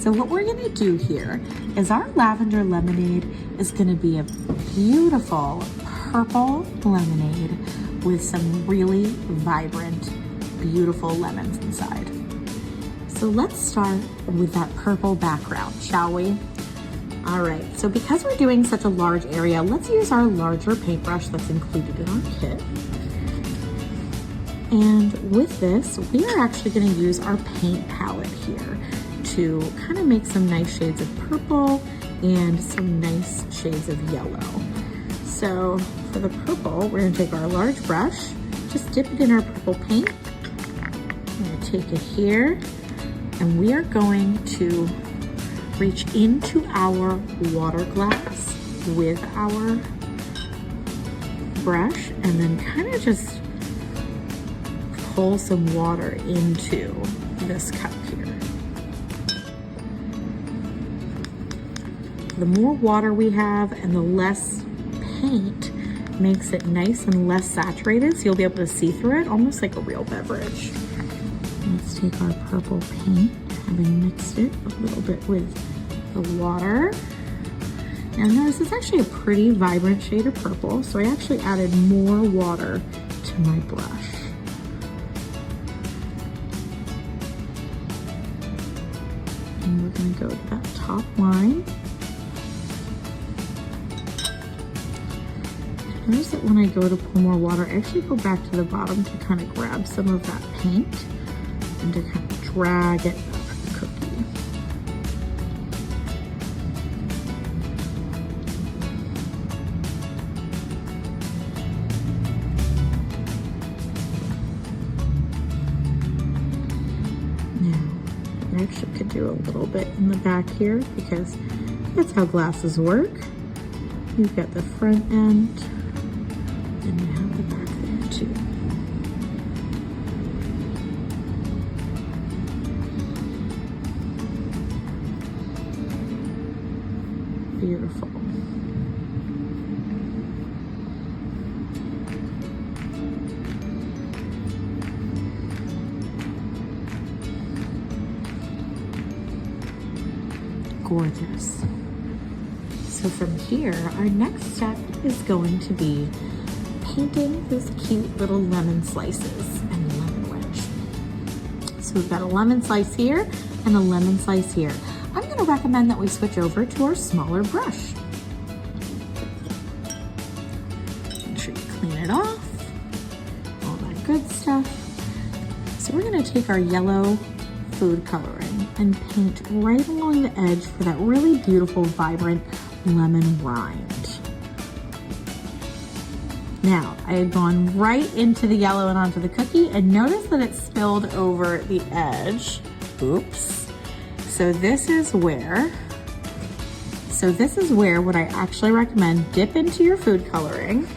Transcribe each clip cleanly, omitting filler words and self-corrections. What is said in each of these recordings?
So what we're gonna do here is our lavender lemonade is gonna be a beautiful purple lemonade with some really vibrant, beautiful lemons inside. So let's start with that purple background, shall we? All right, so because we're doing such a large area, let's use our larger paintbrush that's included in our kit. And with this, we are actually gonna use our paint palette here to kind of make some nice shades of purple and some nice shades of yellow. So for the purple, we're gonna take our large brush, just dip it in our purple paint. I'm gonna take it here, and we are going to reach into our water glass with our brush and then kind of just pull some water into this cup here. The more water we have and the less paint makes it nice and less saturated, so you'll be able to see through it almost like a real beverage. Let's take our purple paint, having mixed it a little bit with the water. Now notice it's actually a pretty vibrant shade of purple, so I actually added more water to my brush. And we're gonna go to that top line. Notice that when I go to pull more water, I actually go back to the bottom to kind of grab some of that paint and to kind of drag it up the cookie. Now, I actually could do a little bit in the back here because that's how glasses work. You've got the front end and you have the back there too. Beautiful. Gorgeous. So from here, our next step is going to be painting those cute little lemon slices and lemon wedge. So we've got a lemon slice here and a lemon slice here. I'm gonna recommend that we switch over to our smaller brush. Make sure you clean it off, all that good stuff. So we're gonna take our yellow food coloring and paint right along the edge for that really beautiful, vibrant lemon rind. Now, I had gone right into the yellow and onto the cookie, and notice that it spilled over the edge. Oops. So this is where what I actually recommend, dip into your food coloring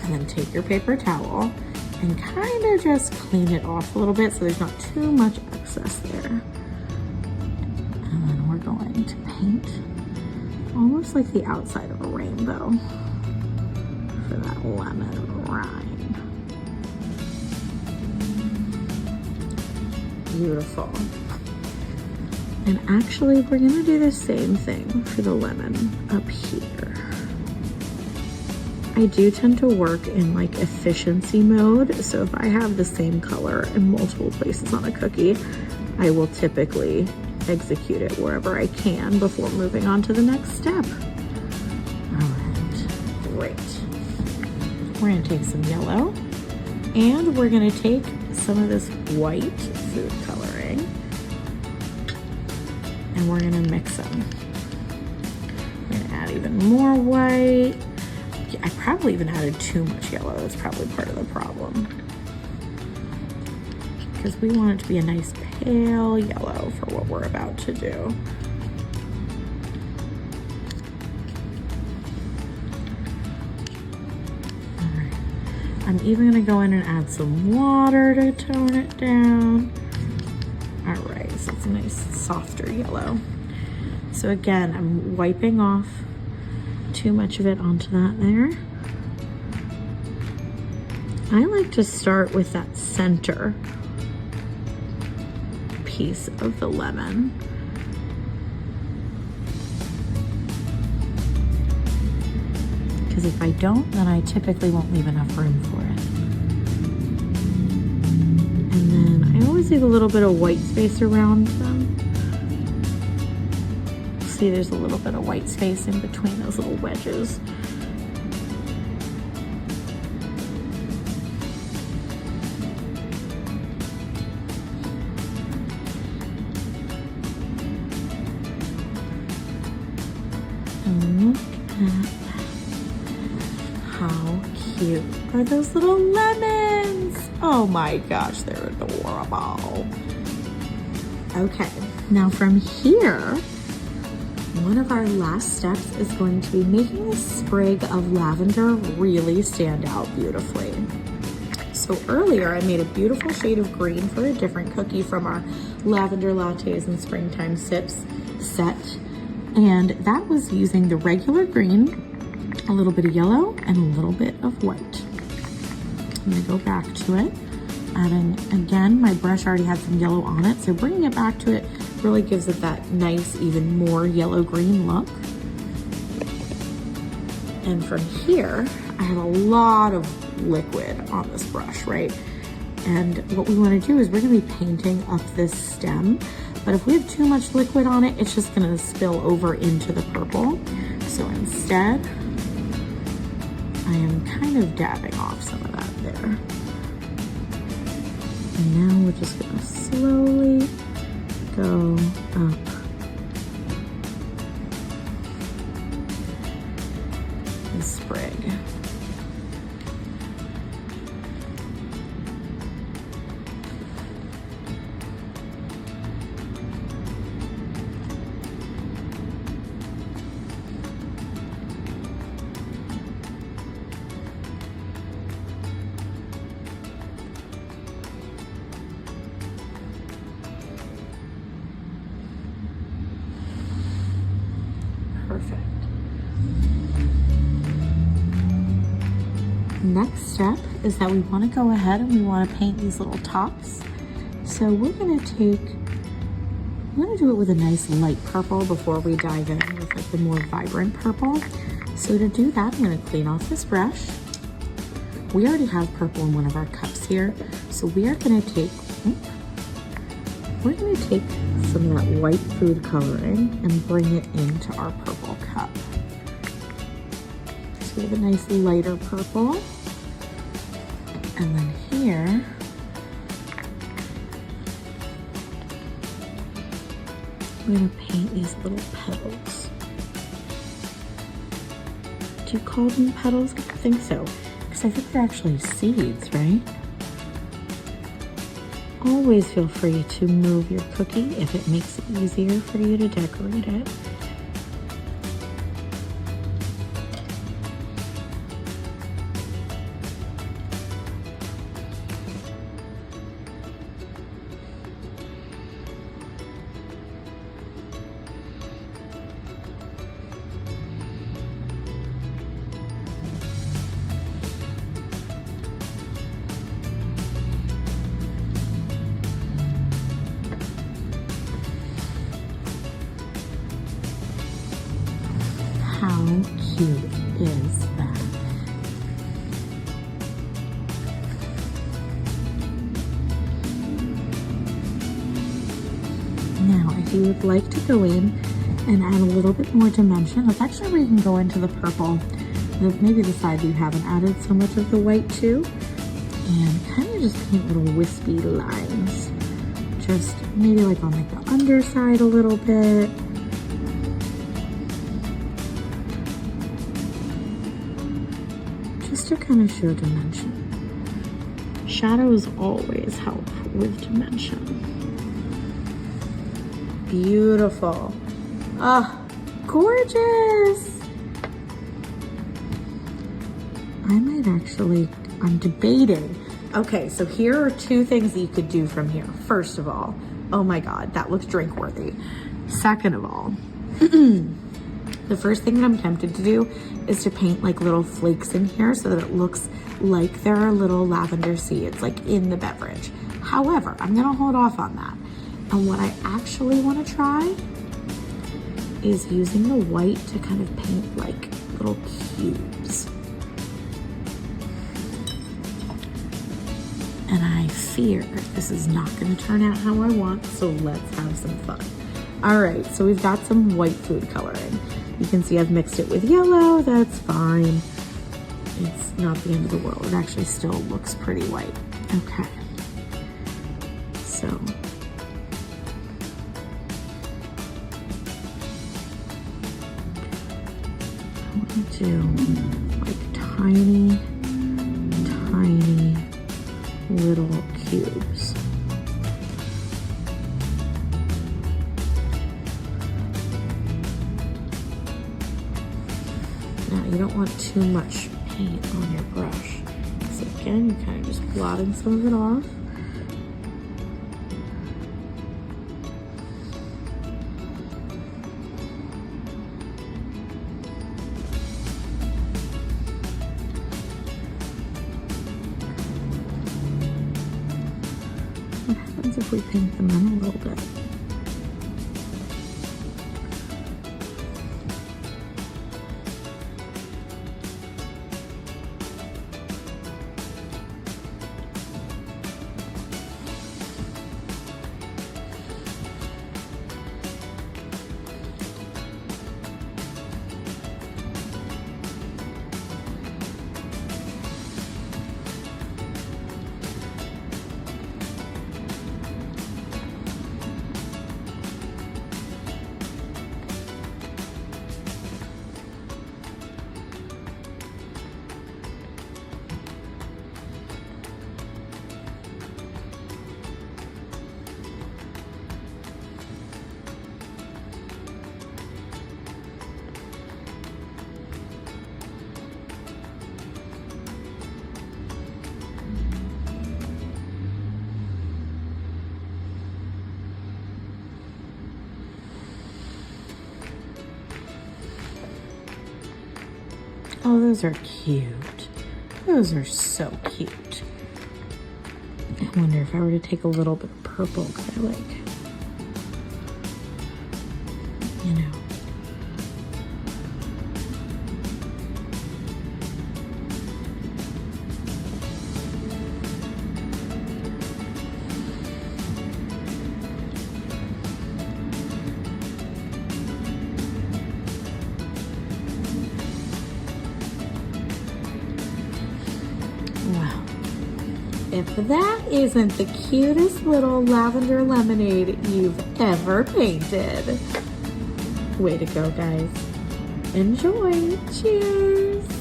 and then take your paper towel and kind of just clean it off a little bit so there's not too much excess there. And then we're going to paint almost like the outside of a rainbow for that lemon rind. Beautiful. And actually, we're gonna do the same thing for the lemon up here. I do tend to work in like efficiency mode, so if I have the same color in multiple places on a cookie, I will typically execute it wherever I can before moving on to the next step. All right, great. We're gonna take some yellow and we're gonna take some of this white food coloring and we're gonna mix them. We're gonna add even more white. I probably even added too much yellow. That's probably part of the problem. Because we want it to be a nice pale yellow for what we're about to do. All right. I'm even gonna go in and add some water to tone it down. All right, so it's a nice softer yellow. So again, I'm wiping off too much of it onto that there. I like to start with that center piece of the lemon because if I don't, then I typically won't leave enough room for it. And then I always leave a little bit of white space around them. See, there's a little bit of white space in between those little wedges. And look at that. How cute are those little lemons? Oh my gosh, they're adorable. Okay, now from here, one of our last steps is going to be making the sprig of lavender really stand out beautifully. So earlier I made a beautiful shade of green for a different cookie from our lavender lattes and springtime sips set. And that was using the regular green, a little bit of yellow, and a little bit of white. I'm gonna go back to it. Adding, again, my brush already had some yellow on it, so bringing it back to it really gives it that nice, even more yellow-green look. And from here, I have a lot of liquid on this brush, right? And what we wanna do is we're gonna be painting up this stem, but if we have too much liquid on it, it's just gonna spill over into the purple. So instead, I am kind of dabbing off some of that there. And now we're just gonna slowly go up the sprig. Perfect. Next step is that we want to go ahead and we want to paint these little tops. So we're going to do it with a nice light purple before we dive in with like the more vibrant purple. So to do that, I'm going to clean off this brush. We already have purple in one of our cups here. So we are going to take some of that white food coloring and bring it into our purple cup. So we have a nice lighter purple. And then here, I'm gonna paint these little petals. Do you call them petals? I think so, because I think they're actually seeds, right? Always feel free to move your cookie if it makes it easier for you to decorate it. How cute is that? Now, if you would like to go in and add a little bit more dimension, that's actually where you can go into the purple, maybe the side that you haven't added so much of the white to, and kind of just paint little wispy lines. Just maybe like on like the underside a little bit. To kind of show dimension. Shadows always help with dimension. Beautiful. Ah, gorgeous. I'm debating. Okay, so here are two things that you could do from here. First of all, oh my God, that looks drink worthy. Second of all, the first thing that I'm tempted to do is to paint like little flakes in here so that it looks like there are little lavender seeds like in the beverage. However, I'm gonna hold off on that. And what I actually wanna try is using the white to kind of paint like little cubes. And I fear this is not going to turn out how I want, so let's have some fun. All right, so we've got some white food coloring. You can see I've mixed it with yellow. That's fine. It's not the end of the world. It actually still looks pretty white. Okay. So I want to do like tiny little cubes. Now you don't want too much paint on your brush. So again, you're kind of just blotting some of it off. What happens if we paint them in a little bit? Oh, those are cute. Those are so cute. I wonder if I were to take a little bit of purple, because I like, you know. Wow. If that isn't the cutest little lavender lemonade you've ever painted. Way to go, guys. Enjoy. Cheers.